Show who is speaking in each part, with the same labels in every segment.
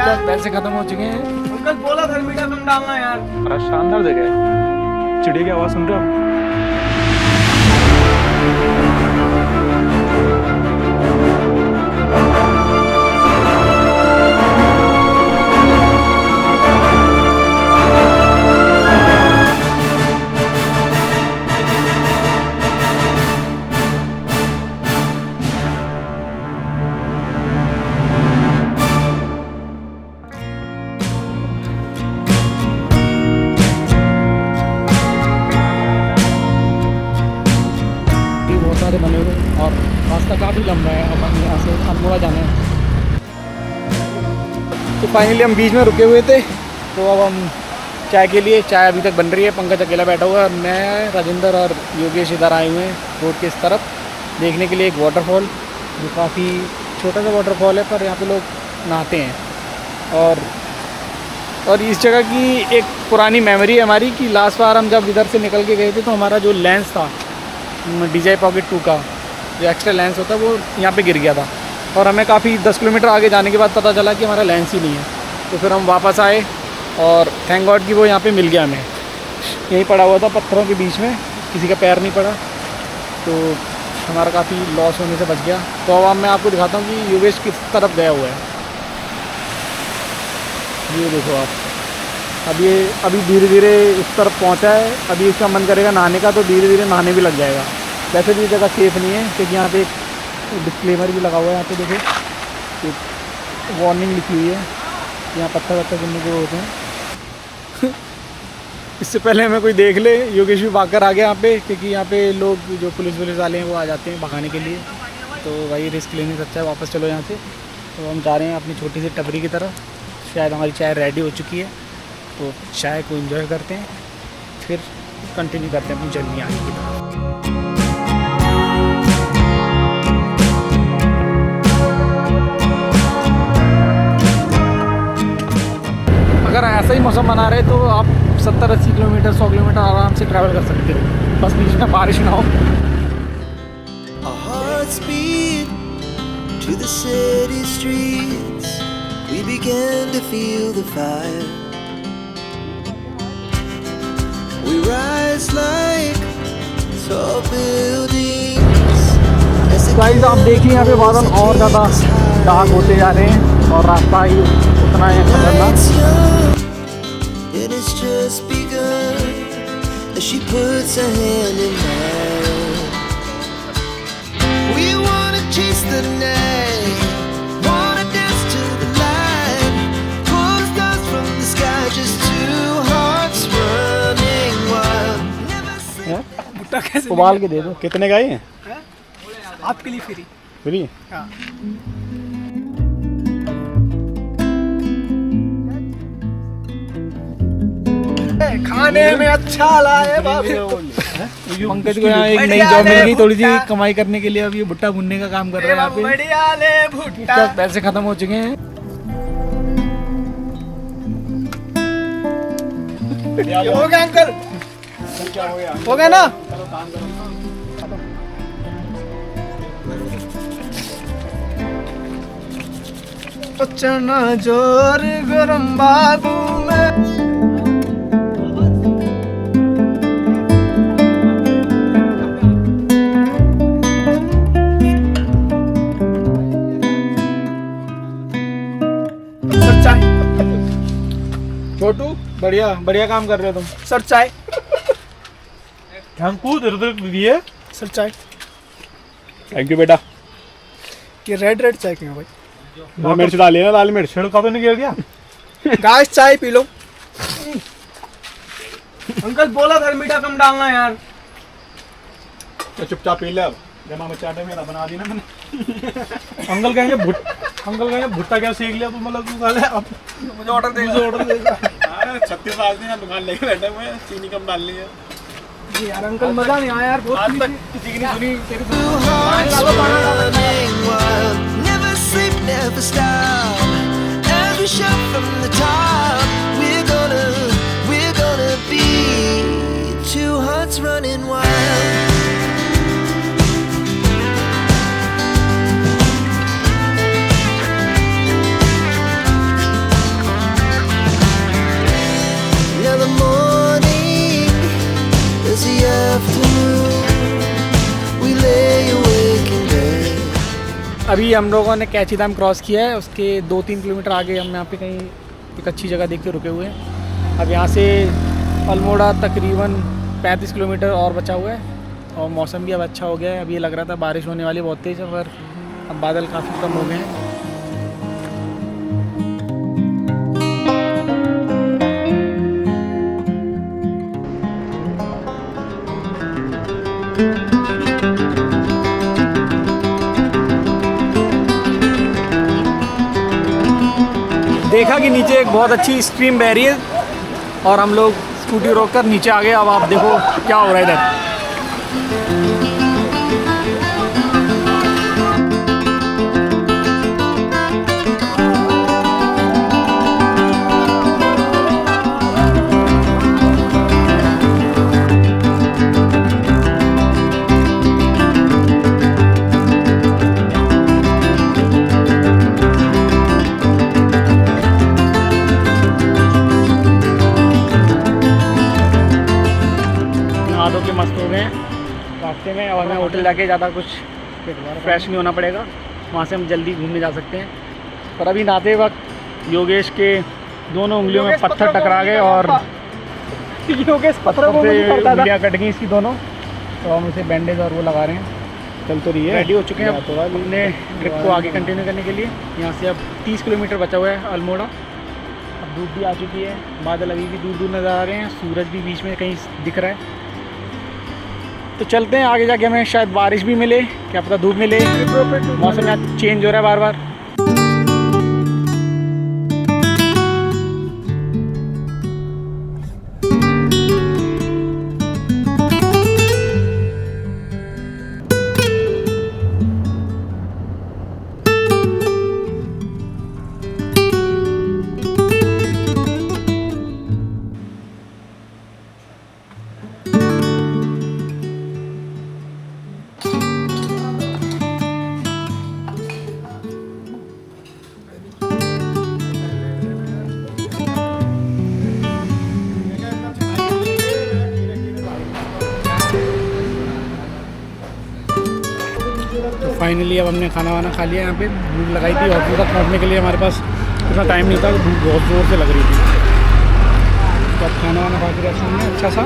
Speaker 1: यार, पैसे खत्म हो चुके हैं।
Speaker 2: अंकल बोला था मीठा कम डालना यार।
Speaker 3: बड़ा शानदार जगह है, चिड़िया की आवाज़ सुन रहे हो?
Speaker 1: बहुत सारे बने हुए और रास्ता काफ़ी लंबा है। अब हम यहाँ से अल्मोड़ा जाना है। तो फाइनली हम बीच में रुके हुए थे, तो अब हम चाय के लिए, चाय अभी तक बन रही है। पंकज अकेला बैठा हुआ है और मैं, राजेंद्र और योगेश इधर आए हुए हैं रोड के इस तरफ देखने के लिए एक वाटरफॉल, जो काफ़ी छोटा सा वाटरफॉल है, पर यहाँ पे लोग नहाते हैं। और इस जगह की एक पुरानी मेमोरी है हमारी कि लास्ट बार हम जब इधर से निकल के गए थे तो हमारा जो लेंस था DJI Pocket 2 का, जो एक्स्ट्रा लेंस होता है, वो यहाँ पे गिर गया था। और हमें काफ़ी 10 किलोमीटर आगे जाने के बाद पता चला कि हमारा लेंस ही नहीं है। तो फिर हम वापस आए और थैंक गॉड कि वो यहाँ पे मिल गया हमें। यहीं पड़ा हुआ था पत्थरों के बीच में, किसी का पैर नहीं पड़ा, तो हमारा काफ़ी लॉस होने से बच गया। तो अब मैं आपको दिखाता हूँ कि योगेश किस तरफ गया हुआ है। ये देखो आप, अभी धीरे धीरे इस तरफ पहुंचा है। अभी इसका मन करेगा नहाने का, तो धीरे धीरे नहाने भी लग जाएगा। वैसे भी ये जगह सेफ़ नहीं है, क्योंकि यहाँ पे एक डिस्क्लेमर भी लगा हुआ है। यहाँ पे देखो, एक वार्निंग लिखी हुई है, यहाँ पत्थर गिरने के वो होते हैं। इससे पहले हमें कोई देख ले, योगेश भी भाग कर आ गया यहाँ पे, क्योंकि यहाँ पे लोग जो पुलिस वाले हैं वो आ जाते हैं भगाने के लिए। तो भाई रिस्क लेने से अच्छा है वापस चलो यहाँ से। तो हम जा रहे हैं अपनी छोटी सी टपरी की तरफ। शायद हमारी चाय रेडी हो चुकी है, तो चाय को एंजॉय करते हैं, फिर कंटिन्यू करते हैं अपनी जर्नी आगे की तरफ। अगर ऐसा ही मौसम बना रहे तो आप 70-80 किलोमीटर 100 किलोमीटर आराम से ट्रैवल कर सकते हो, बस बीच में बारिश ना हो।
Speaker 4: To the city streets, we began to feel the fire. We rise like tall buildings.
Speaker 1: Guys आप देखिए यहाँ पे बादल और ज़्यादा डार्क होते जा रहे हैं और रास्ता ही उतना है खतरनाक।
Speaker 4: And it's just begun as she puts her hand in mine. We wanna chase the night, wanna dance to the light, pull the stars from the sky, just two hearts running wild.
Speaker 2: भुट्टा कैसे
Speaker 3: उबाल के दे दो। कितने का ये?
Speaker 2: आपके लिए फ्री।
Speaker 3: फ्री?
Speaker 2: हाँ। खाने में अच्छा लाए
Speaker 1: पंकज को यहाँ एक नई जॉब मिल गई, थोड़ी सी कमाई करने के लिए। अब ये भुट्टा भुनने का काम कर रहा है यहाँ पे।
Speaker 2: बढ़िया ले भुट्टा।
Speaker 1: इसका पैसे खत्म हो चुके हैं।
Speaker 2: हो गया अंकल? हो गया ना? चना जोर गरम बाबू में।
Speaker 1: छोटू बढ़िया काम कर रहे हो तुम।
Speaker 2: सर चाय।
Speaker 3: हमको इधर दिए।
Speaker 2: सर चाय।
Speaker 3: थैंक यू बेटा।
Speaker 2: ये रेड चाय क्यों भाई?
Speaker 3: वो मिर्च डाली ना, लाल मिर्च छिड़का तो नहीं गिर गया?
Speaker 2: गाइस चाय पी लो। अंकल बोला था मीठा कम डालना यार।
Speaker 3: तो चुपचाप पी ले। अब जमा मचाटे मेरा बना दी ना मैंने। अंकल कहेंगे भुट्टा क्या सीख लिया तू? मतलब तू खा ले। अब
Speaker 2: मुझे ऑर्डर देगा।
Speaker 3: 36 आदमी दुकान लेके बैठे हुए हैं, चीनी कम डाल ली है।
Speaker 2: यार अंकल मजा नहीं आया यार, बहुत
Speaker 1: आज तक किसी की नहीं सुनी तेरी।
Speaker 4: Two hearts running wild, never sleep, never stop. As we shout from the top, we're gonna be two hearts running wild.
Speaker 1: अभी हम लोगों ने कैची धाम क्रॉस किया है, उसके 2-3 किलोमीटर आगे हम यहाँ पे कहीं एक अच्छी जगह देख के रुके हुए हैं। अब यहाँ से अल्मोड़ा तकरीबन 35 किलोमीटर और बचा हुआ है और मौसम भी अब अच्छा हो गया है। अब ये लग रहा था बारिश होने वाली बहुत तेज़, पर अब बादल काफ़ी कम हो गए हैं। देखा कि नीचे एक बहुत अच्छी स्ट्रीम बह रही है और हम लोग स्कूटी रोककर नीचे आ गए। अब आप देखो क्या हो रहा है इधर। नहा के मस्त हो गए हैं रास्ते में और हमें होटल जाके ज़्यादा कुछ फ्रेश नहीं होना पड़ेगा, वहाँ से हम जल्दी घूमने जा सकते हैं। पर अभी नहाते वक्त योगेश के दोनों उंगलियों में पत्थर टकरा गए और योगेश पत्थर से उंगलियाँ कट गई इसकी दोनों, तो हम उसे बैंडेज और वो लगा रहे हैं। चल तो रही है, रेडी हो चुके हैं अब अपने ट्रिप को आगे कंटिन्यू करने के लिए। यहाँ से अब 30 किलोमीटर बचा हुआ है अल्मोड़ा। अब धूप भी आ चुकी है, बादल अभी भी दूर दूर नज़र आ रहे हैं, सूरज भी बीच में कहीं दिख रहा है। तो चलते हैं आगे जाके, हमें शायद बारिश भी मिले, क्या पता धूप मिले, मौसम यहाँ चेंज हो रहा है बार बार। फाइनली अब हमने खाना वाना खा लिया। यहाँ पे भूख लगाई थी होटल तक पहुँचने के लिए हमारे पास उतना टाइम नहीं था, भूख बहुत ज़ोर से लग रही थी। तो अब खाना वाना खा के रेस्टोरेंट में अच्छा सा।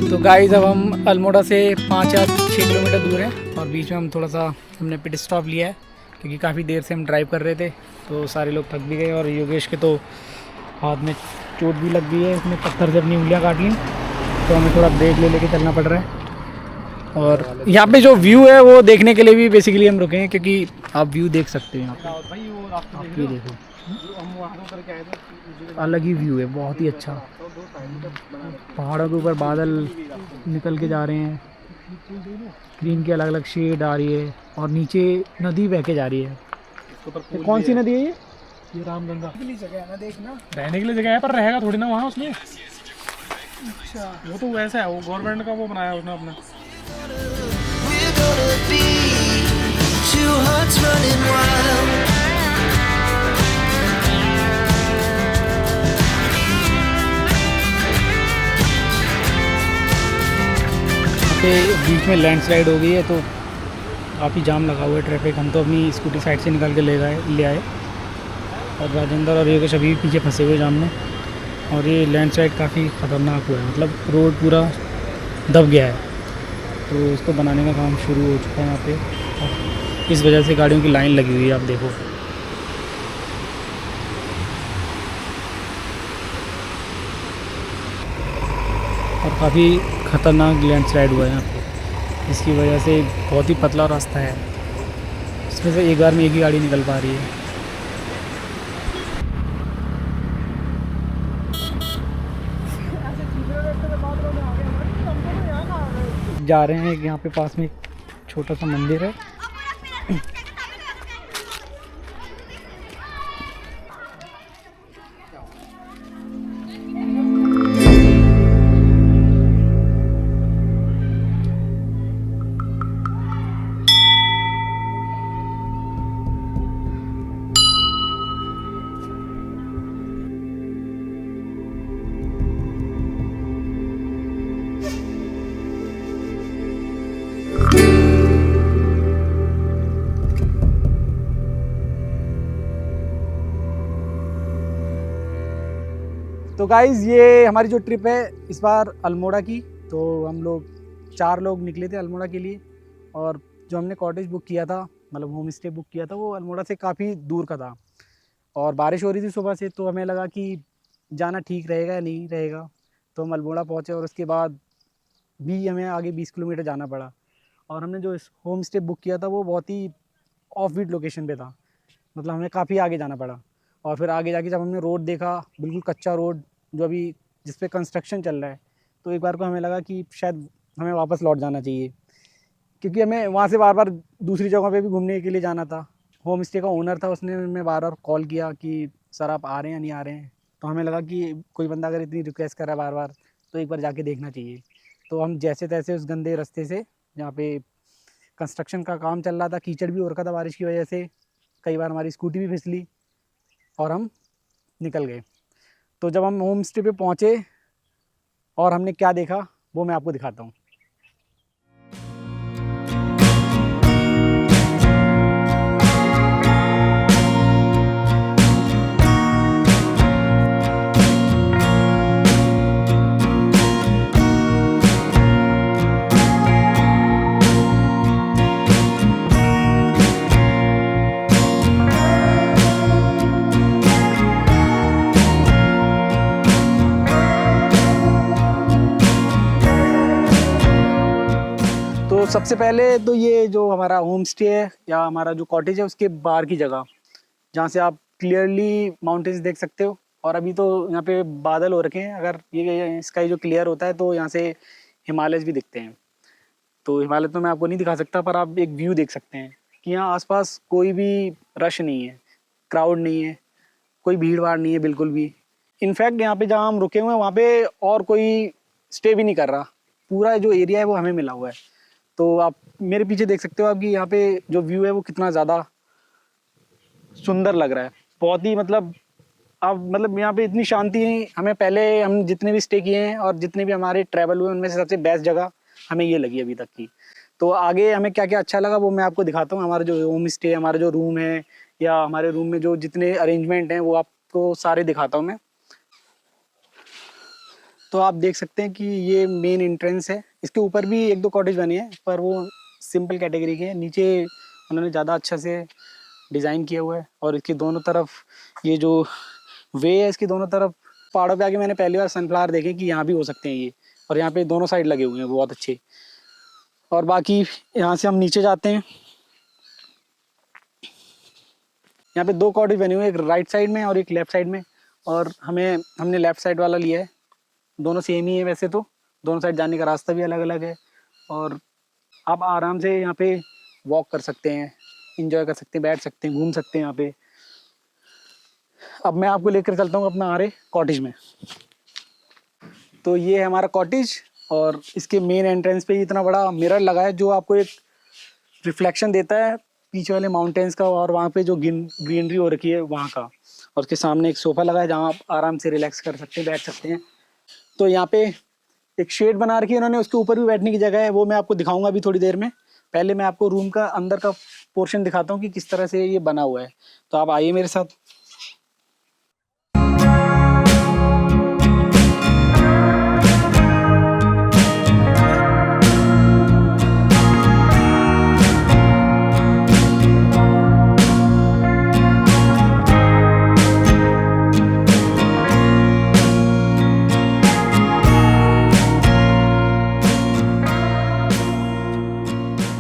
Speaker 1: तो गाइस अब हम अल्मोड़ा से 5 या 6 किलोमीटर दूर हैं और बीच में हम थोड़ा सा हमने पिट स्टॉप लिया है क्योंकि काफ़ी देर से हम ड्राइव कर रहे थे, तो सारे लोग थक भी गए और योगेश के तो हाथ में चोट भी लग गई है, इसने पत्थर से अपनी उंगलियां काट ली, तो हमें थोड़ा ब्रेक ले लेके चलना पड़ रहा है। और यहाँ पे जो व्यू है वो देखने के लिए भी बेसिकली हम रुके हैं क्योंकि आप व्यू देख सकते हैं यहाँ पे। आप ये देखो, अलग ही व्यू है, बहुत ही अच्छा। पहाड़ों के ऊपर बादल निकल के जा रहे हैं, ग्रीन की अलग अलग शेड आ रही है और नीचे नदी बह के जा रही है। ये कौन सी नदी है ये रामगंगा। जगह है ना, देखना रहने के लिए जगह है, पर रहेगा थोड़ी ना वहाँ उसमें। अच्छा, वो तो वैसा है, वो गवर्नमेंट का वो बनाया उसने अपना। बीच में लैंडस्लाइड हो गई है तो काफ़ी जाम लगा हुआ है, ट्रैफिक। हम तो अपनी स्कूटी साइड से निकाल के ले आए और राजेंद्र और योगेश अभी पीछे फंसे हुए जाम में। और ये लैंडस्लाइड काफ़ी ख़तरनाक हुआ है, मतलब रोड पूरा दब गया है, तो इसको बनाने का काम शुरू हो चुका है यहाँ पे। इस वजह से गाड़ियों की लाइन लगी हुई है, आप देखो। और काफ़ी ख़तरनाक लैंडस्लाइड हुआ है यहाँ पे, इसकी वजह से बहुत ही पतला रास्ता है, इसमें से एक बार में एक ही गाड़ी निकल पा रही है। जा रहे हैं, यहाँ पे पास में एक छोटा सा मंदिर है। तो गाइज़ ये हमारी जो ट्रिप है इस बार अल्मोड़ा की, तो हम लोग 4 लोग निकले थे अल्मोड़ा के लिए। और जो हमने कॉटेज बुक किया था, मतलब होम स्टे बुक किया था, वो अल्मोड़ा से काफ़ी दूर का था और बारिश हो रही थी सुबह से, तो हमें लगा कि जाना ठीक रहेगा या नहीं रहेगा। तो हम अल्मोड़ा पहुँचे और उसके बाद भी हमें आगे 20 किलोमीटर जाना पड़ा। और हमने जो इस होम स्टे बुक किया था वो बहुत ही ऑफ बीट लोकेशन पे था, मतलब हमें काफ़ी आगे जाना पड़ा। और फिर आगे जाके जब हमने रोड देखा, बिल्कुल कच्चा रोड जो अभी जिस पे कंस्ट्रक्शन चल रहा है, तो एक बार को हमें लगा कि शायद हमें वापस लौट जाना चाहिए, क्योंकि हमें वहाँ से बार बार दूसरी जगहों पे भी घूमने के लिए जाना था। होम स्टे का ओनर था, उसने हमें बार बार कॉल किया कि सर आप आ रहे हैं या नहीं आ रहे हैं। तो हमें लगा कि कोई बंदा अगर इतनी रिक्वेस्ट कर रहा है बार बार, तो एक बार जाके देखना चाहिए। तो हम जैसे तैसे उस गंदे रास्ते से, जहाँ पे कंस्ट्रक्शन का काम चल रहा था, कीचड़ भी हो रखा था बारिश की वजह से, कई बार हमारी स्कूटी भी फिसली, और हम निकल गए। तो जब हम होम स्टे पे पहुँचे और हमने क्या देखा वो मैं आपको दिखाता हूँ। तो सबसे पहले तो ये जो हमारा होम स्टे है या हमारा जो कॉटेज है, उसके बाहर की जगह, जहाँ से आप क्लियरली माउंटेन्स देख सकते हो। और अभी तो यहाँ पे बादल हो रखे हैं, अगर ये स्काई जो क्लियर होता है तो यहाँ से हिमालयस भी दिखते हैं। तो हिमालय तो मैं आपको नहीं दिखा सकता, पर आप एक व्यू देख सकते हैं कि यहाँ आसपास कोई भी रश नहीं है, क्राउड नहीं है, कोई भीड़ भाड़ नहीं है बिल्कुल भी। इनफैक्ट यहाँ पे जहाँ हम रुके हुए हैं वहाँ पे और कोई स्टे भी नहीं कर रहा, पूरा जो एरिया है वो हमें मिला हुआ है। तो आप मेरे पीछे देख सकते हो आप कि यहाँ पे जो व्यू है वो कितना ज़्यादा सुंदर लग रहा है, बहुत ही मतलब अब मतलब यहाँ पे इतनी शांति है। हमें पहले हम जितने भी स्टे किए हैं और जितने भी हमारे ट्रैवल हुए उनमें से सबसे बेस्ट जगह हमें ये लगी अभी तक की। तो आगे हमें क्या क्या अच्छा लगा वो मैं आपको दिखाता हूँ। हमारा जो होम स्टे, हमारा जो रूम है या हमारे रूम में जो जितने अरेंजमेंट हैं वो आपको सारे दिखाता हूँ मैं। तो आप देख सकते हैं कि ये मेन एंट्रेंस है। इसके ऊपर भी 1-2 कॉटेज बने हैं, पर वो सिंपल कैटेगरी के हैं। नीचे उन्होंने ज़्यादा अच्छा से डिज़ाइन किया हुआ है। और इसके दोनों तरफ ये जो वे है, इसके दोनों तरफ पहाड़ों पे आके मैंने पहली बार सनफ्लावर देखे कि यहाँ भी हो सकते हैं ये। और यहाँ पे दोनों साइड लगे हुए हैं बहुत अच्छे। और बाकी यहाँ से हम नीचे जाते हैं। यहाँ पे 2 कॉटेज बने हुए हैं, एक राइट साइड में और एक लेफ्ट साइड में। और हमने लेफ्ट साइड वाला लिया है। दोनों सेम ही है वैसे तो, दोनों साइड जाने का रास्ता भी अलग अलग है। और आप आराम से यहाँ पे वॉक कर सकते हैं, इंजॉय कर सकते हैं, बैठ सकते हैं, घूम सकते हैं यहाँ पे। अब मैं आपको लेकर चलता हूँ अपना आरे कॉटेज में। तो ये है हमारा कॉटेज और इसके मेन एंट्रेंस पे इतना बड़ा मिरर लगा है जो आपको एक रिफ्लेक्शन देता है पीछे वाले माउंटेन्स का और वहाँ पे जो ग्रीनरी हो रखी है वहाँ का। और उसके सामने एक सोफ़ा लगा है जहाँ आप आराम से रिलैक्स कर सकते हैं, बैठ सकते हैं। तो यहाँ पे एक शेड बना रखी है उन्होंने, उसके ऊपर भी बैठने की जगह है, वो मैं आपको दिखाऊंगा अभी थोड़ी देर में। पहले मैं आपको रूम का अंदर का पोर्शन दिखाता हूँ कि किस तरह से ये बना हुआ है। तो आप आइए मेरे साथ।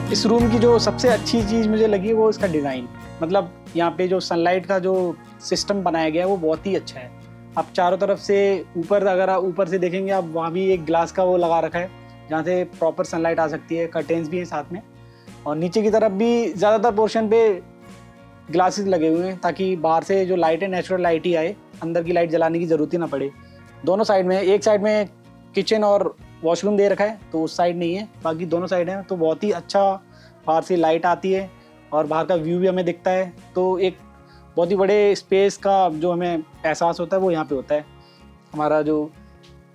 Speaker 1: इस रूम की जो सबसे अच्छी चीज़ मुझे लगी वो इसका डिज़ाइन, मतलब यहाँ पे जो सनलाइट का जो सिस्टम बनाया गया है वो बहुत ही अच्छा है। आप चारों तरफ से ऊपर, अगर आप ऊपर से देखेंगे आप, वहाँ भी एक ग्लास का वो लगा रखा है जहाँ से प्रॉपर सनलाइट आ सकती है। कर्टेन्स भी हैं साथ में। और नीचे की तरफ भी ज़्यादातर पोर्शन पे ग्लासेस लगे हुए हैं ताकि बाहर से जो लाइट है नेचुरल लाइट ही आए, अंदर की लाइट जलाने की ज़रूरत ही ना पड़े। दोनों साइड में, एक साइड में किचन और वॉशरूम दे रखा है तो उस साइड नहीं है, बाकी दोनों साइड हैं। तो बहुत ही अच्छा बाहर से लाइट आती है और बाहर का व्यू भी हमें दिखता है। तो एक बहुत ही बड़े स्पेस का जो हमें एहसास होता है वो यहाँ पे होता है। हमारा जो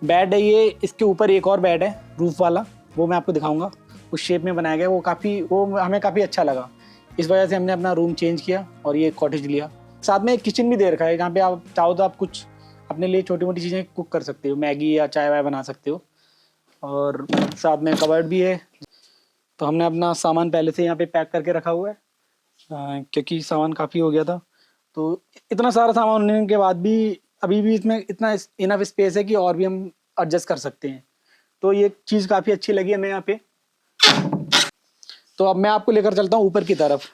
Speaker 1: बेड है ये, इसके ऊपर एक और बेड है रूफ वाला, वो मैं आपको दिखाऊंगा। उस शेप में बनाया गया, वो हमें काफ़ी अच्छा लगा। इस वजह से हमने अपना रूम चेंज किया और ये कॉटेज लिया। साथ में एक किचन भी दे रखा है जहाँ पे आप चाहो तो आप कुछ अपने लिए छोटी मोटी चीज़ें कुक कर सकते हो, मैगी या चाय वाय बना सकते हो। और साथ में कबर्ड भी है। तो हमने अपना सामान पहले से यहाँ पे पैक करके रखा हुआ है, क्योंकि सामान काफ़ी हो गया था। तो इतना सारा सामान होने के बाद भी अभी भी इसमें इतना इनफ स्पेस है कि और भी हम एडजस्ट कर सकते हैं। तो ये चीज़ काफ़ी अच्छी लगी हमें यहाँ पे। तो अब मैं आपको लेकर चलता हूँ ऊपर की तरफ।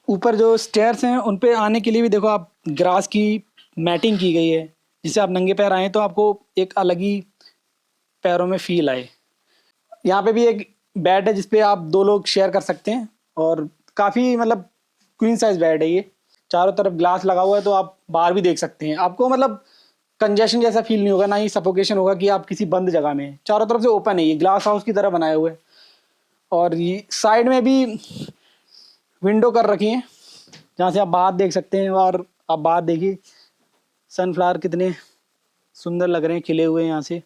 Speaker 1: ऊपर जो स्टेयर्स हैं उन पे आने के लिए भी देखो आप ग्रास की मैटिंग की गई है, जिससे आप नंगे पैर आए तो आपको एक अलग ही पैरों में फील आए। यहाँ पे भी एक बेड है जिसपे आप 2 लोग शेयर कर सकते हैं, और काफ़ी मतलब क्वीन साइज बेड है ये। चारों तरफ ग्लास लगा हुआ है तो आप बाहर भी देख सकते हैं। आपको मतलब कंजेशन जैसा फील नहीं होगा, ना ही सफोकेशन होगा कि आप किसी बंद जगह में हैं। चारों तरफ से ओपन है, ये ग्लास हाउस की तरह बनाए हुए। और ये साइड में भी विंडो कर रखी है जहाँ से आप बाहर देख सकते हैं। और आप बाहर देखिए सनफ्लावर कितने सुंदर लग रहे हैं खिले हुए यहाँ से,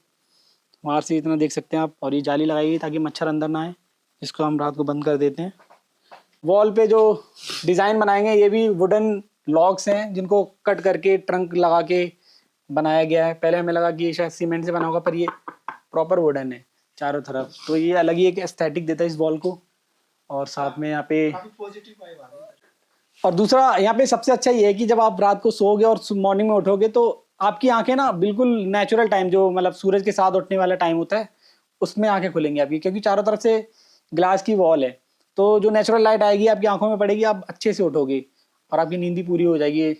Speaker 1: बाहर से इतना देख सकते हैं आप। और ये जाली लगाई गई ताकि मच्छर अंदर ना आए, इसको हम रात को बंद कर देते हैं। वॉल पे जो डिज़ाइन बनाएंगे ये भी वुडन लॉग्स हैं जिनको कट करके ट्रंक लगा के बनाया गया है। पहले हमें लगा कि ये शायद सीमेंट से बना होगा, पर ये प्रॉपर वुडन है चारों तरफ। तो ये अलग ही एक एस्थेटिक देता है इस वॉल को। और साथ में यहाँ पे और दूसरा यहाँ पे सबसे अच्छा ये है कि जब आप रात को सोओगे और मॉर्निंग में उठोगे तो आपकी आंखें ना बिल्कुल नेचुरल टाइम, जो मतलब सूरज के साथ उठने वाला टाइम होता है, उसमें आंखें खुलेंगी आपकी, क्योंकि चारों तरफ से ग्लास की वॉल है। तो जो नेचुरल लाइट आएगी आपकी आंखों में पड़ेगी, आप अच्छे से उठोगे और आपकी नींद भी पूरी हो जाएगी।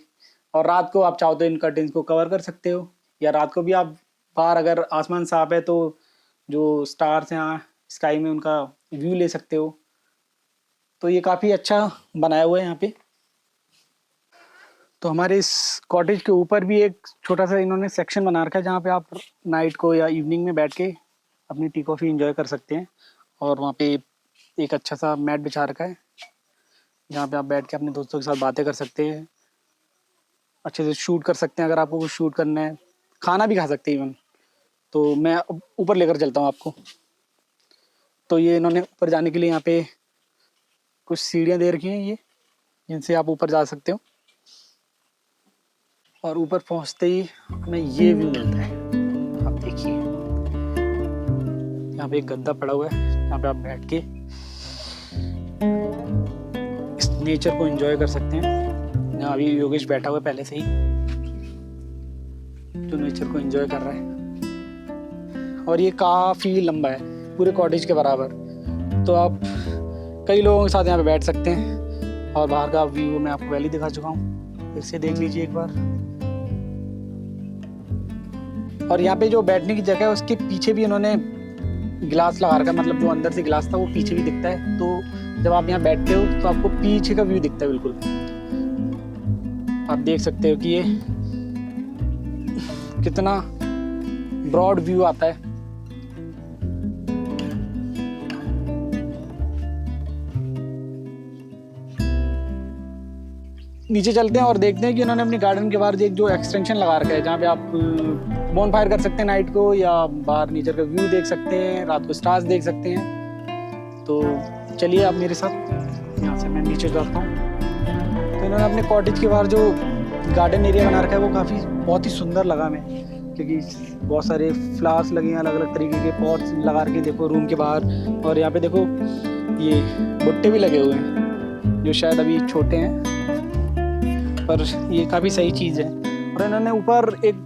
Speaker 1: और रात को आप चाहो तो इन कर्टेन्स को कवर कर सकते हो, या रात को भी आप बाहर अगर आसमान साफ है तो जो स्टार्स हैं स्काई में उनका व्यू ले सकते हो। तो ये काफ़ी अच्छा बनाया हुआ है यहाँ पे। तो हमारे इस कॉटेज के ऊपर भी एक छोटा सा इन्होंने सेक्शन बना रखा है जहाँ पे आप नाइट को या इवनिंग में बैठ के अपनी टी कॉफ़ी एंजॉय कर सकते हैं। और वहाँ पे एक अच्छा सा मैट बिछा रखा है जहाँ पे आप बैठ के अपने दोस्तों के साथ बातें कर सकते हैं, अच्छे से शूट कर सकते हैं अगर आपको कुछ शूट करना है, खाना भी खा सकते हैं इवन। तो मैं ऊपर लेकर चलता हूँ आपको। तो ये इन्होंने ऊपर जाने के लिए यहाँ पे कुछ सीढ़ियाँ दे रखी हैं ये, जिनसे आप ऊपर जा सकते हो। और ऊपर पहुँचते ही हमें ये व्यू मिलता है, आप देखिए यहाँ पे एक गद्दा पड़ा हुआ है यहाँ पे आप बैठ के इस नेचर को एंजॉय कर सकते हैं। यहाँ अभी योगेश बैठा हुआ है पहले से ही, जो नेचर को एंजॉय कर रहा है। और ये काफ़ी लंबा है, पूरे कॉटेज के बराबर। तो आप कई लोगों के साथ यहाँ पे बैठ सकते हैं। और बाहर का व्यू मैं आपको पहले दिखा चुका हूँ, फिर से देख लीजिए एक बार। और यहाँ पे जो बैठने की जगह है उसके पीछे भी इन्होंने गिलास लगा रखा है, मतलब जो अंदर से गिलास था वो पीछे भी दिखता है। तो जब आप यहाँ बैठते हो तो आपको पीछे का व्यू दिखता है बिल्कुल। आप देख सकते हो कि ये कितना ब्रॉड व्यू आता है। नीचे चलते हैं और देखते हैं कि उन्होंने अपनी गार्डन के बाहर एक जो एक्सटेंशन लगा रखा है जहाँ पे आप बोन फायर कर सकते हैं नाइट को, या बाहर नेचर का व्यू देख सकते हैं, रात को स्टार्स देख सकते हैं। तो चलिए आप मेरे साथ, यहाँ से मैं नीचे जाता हूँ। तो इन्होंने अपने कॉटेज के बाहर जो गार्डन एरिया बना रखा है वो काफ़ी बहुत ही सुंदर लगा हमें, क्योंकि बहुत सारे फ्लावर्स लगे हैं, अलग अलग तरीके के पॉट्स लगा रखे देखो रूम के बाहर। और यहाँ पे देखो ये भुट्टे भी लगे हुए हैं जो शायद अभी छोटे हैं, पर ये काफ़ी सही चीज़ है। और इन्होंने ऊपर एक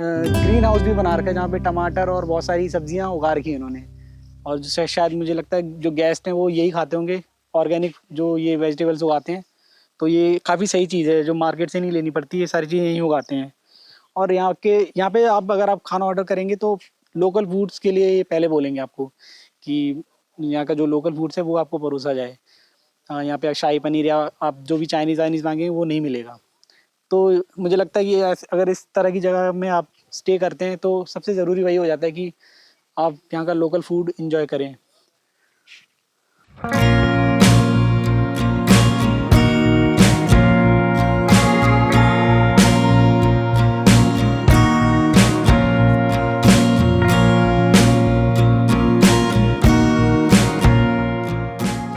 Speaker 1: ग्रीन हाउस भी बना रखा है जहाँ पे टमाटर और बहुत सारी सब्जियाँ उगा रखी हैं इन्होंने। और जो शायद मुझे लगता है जो गेस्ट हैं वो यही खाते होंगे, ऑर्गेनिक जो ये वेजिटेबल्स उगाते हैं। तो ये काफ़ी सही चीज़ है जो मार्केट से नहीं लेनी पड़ती, ये सारी चीज़ें यहीं उगाते हैं। और यहाँ पे आप अगर आप खाना ऑर्डर करेंगे तो लोकल फूड्स के लिए ये पहले बोलेंगे आपको कि यहाँ का जो लोकल फूड्स है वो आपको परोसा जाए। यहाँ पे शाही पनीर या आप जो भी चाइनीज़ मांगेंगे वो नहीं मिलेगा। तो मुझे लगता है कि अगर इस तरह की जगह में आप स्टे करते हैं तो सबसे ज़रूरी वही हो जाता है कि आप यहाँ का लोकल फूड एंजॉय करें।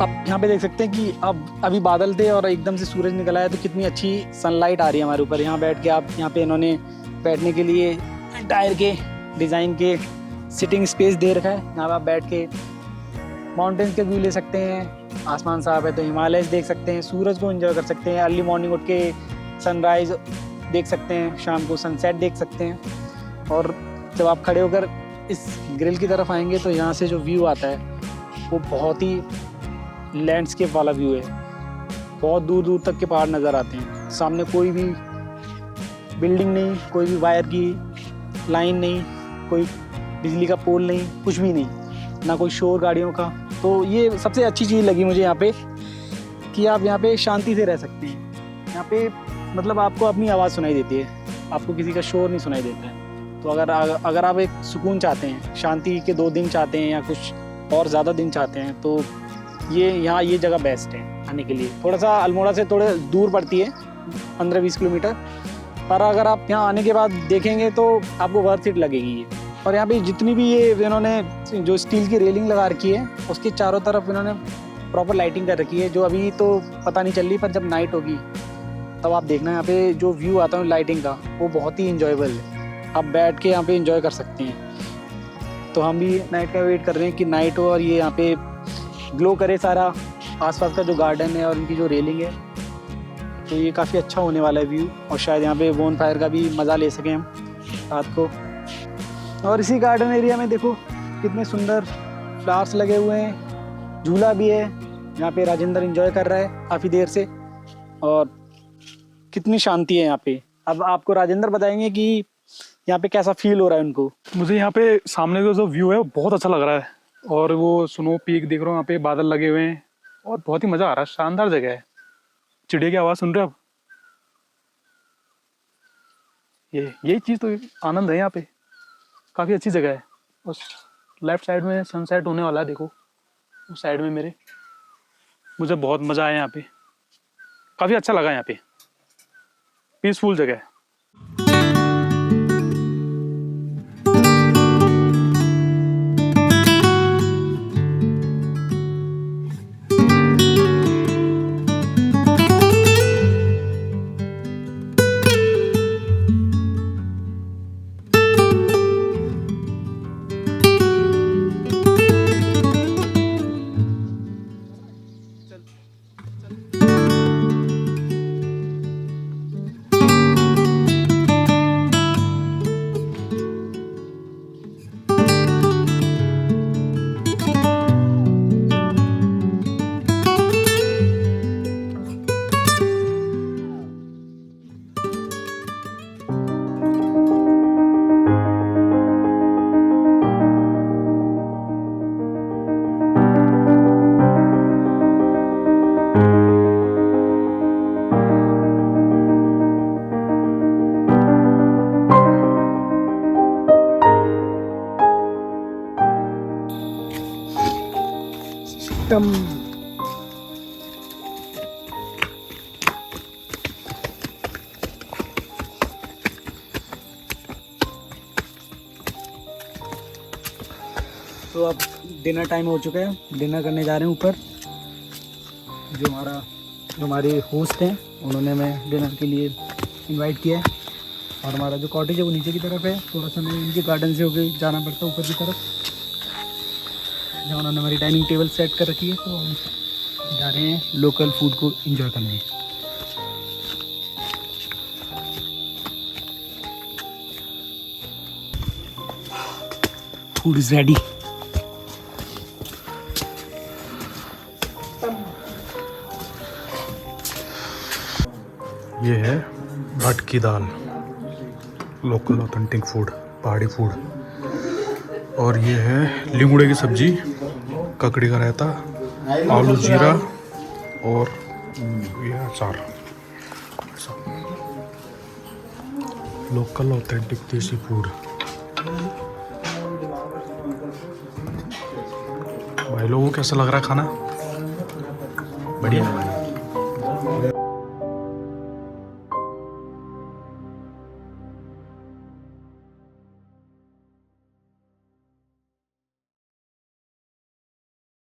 Speaker 1: आप यहाँ पे देख सकते हैं कि अब अभी बादल थे और एकदम से सूरज निकला है तो कितनी अच्छी सनलाइट आ रही है हमारे ऊपर। यहाँ बैठ के आप यहाँ पे इन्होंने बैठने के लिए टायर के डिज़ाइन के सिटिंग स्पेस दे रखा है। यहाँ पर आप बैठ के माउंटेन्स के व्यू ले सकते हैं, आसमान साफ है तो हिमालय देख सकते हैं, सूरज को एंजॉय कर सकते हैं, अर्ली मॉर्निंग उठ के सनराइज़ देख सकते हैं, शाम को सनसेट देख सकते हैं। और जब आप खड़े होकर इस ग्रिल की तरफ आएंगे तो यहाँ से जो व्यू आता है वो बहुत ही लैंडस्केप वाला व्यू है। बहुत दूर दूर तक के पहाड़ नज़र आते हैं, सामने कोई भी बिल्डिंग नहीं, कोई भी वायर की लाइन नहीं, कोई बिजली का पोल नहीं, कुछ भी नहीं, ना कोई शोर गाड़ियों का। तो ये सबसे अच्छी चीज़ लगी मुझे यहाँ पे कि आप यहाँ पे शांति से रह सकते हैं। यहाँ पे मतलब आपको अपनी आवाज़ सुनाई देती है, आपको किसी का शोर नहीं सुनाई देता है। तो अगर आप एक सुकून चाहते हैं, शांति के 2 दिन चाहते हैं या कुछ और ज़्यादा दिन चाहते हैं तो ये जगह बेस्ट है आने के लिए। थोड़ा सा अल्मोड़ा से थोड़े दूर पड़ती है, 15-20 किलोमीटर, पर अगर आप यहाँ आने के बाद देखेंगे तो आपको वर्थ इट लगेगी ये। और यहाँ पे जितनी भी ये इन्होंने जो स्टील की रेलिंग लगा रखी है उसके चारों तरफ इन्होंने प्रॉपर लाइटिंग कर रखी है, जो अभी तो पता नहीं चल रही, पर जब नाइट होगी तब आप देखना यहाँ पे जो व्यू आता है लाइटिंग का वो बहुत ही इंजॉयबल है। आप बैठ के यहाँ पे एंजॉय कर सकते हैं। तो हम भी नाइट का वेट कर रहे हैं कि नाइट हो और ये यहाँ पे ग्लो करे सारा आसपास का जो गार्डन है और उनकी जो रेलिंग है। तो ये काफ़ी अच्छा होने वाला है व्यू, और शायद यहाँ पे बोन फायर का भी मज़ा ले सकें हम रात को। और इसी गार्डन एरिया में देखो कितने सुंदर फ्लावर्स लगे हुए हैं, झूला भी है, यहाँ पे राजेंद्र एंजॉय कर रहा है काफ़ी देर से, और कितनी शांति है यहाँ पे। अब आपको राजेंद्र बताएंगे कि यहाँ पे कैसा फील हो रहा है उनको।
Speaker 3: मुझे यहाँ पे सामने का जो व्यू है वो बहुत अच्छा लग रहा है, और वो स्नो पीक देख रहा हूँ, यहाँ पे बादल लगे हुए हैं और बहुत ही मज़ा आ रहा है। शानदार जगह है, चिड़िया की आवाज़ सुन रहे हो आप? यही चीज़ तो आनंद है यहाँ पे, काफ़ी अच्छी जगह है। उस लेफ्ट साइड में सनसेट होने वाला है, देखो उस साइड में मेरे। मुझे बहुत मज़ा आया यहाँ पे, काफ़ी अच्छा लगा यहाँ पे, पीसफुल जगह है।
Speaker 1: तो अब डिनर टाइम हो चुका है, डिनर करने जा रहे हैं ऊपर। जो हमारे होस्ट हैं उन्होंने मैं डिनर के लिए इनवाइट किया है, और हमारा जो कॉटेज है वो नीचे की तरफ है, थोड़ा सा हमें इनके गार्डन से होकर जाना पड़ता है ऊपर की तरफ, जहाँ उन्होंने हमारी डाइनिंग टेबल सेट कर रखी है। तो हम जा रहे हैं लोकल फूड को एंजॉय करने। Food is ready.
Speaker 3: ये है भटकी दाल, लोकल ऑथेंटिक फूड, पहाड़ी फूड। और ये है लिंगुड़े की सब्जी, ककड़ी का रायता, आलू जीरा और ये अचार। लोकल ऑथेंटिक देसी फूड। भाई लोगों को कैसा लग रहा है खाना? बढ़िया।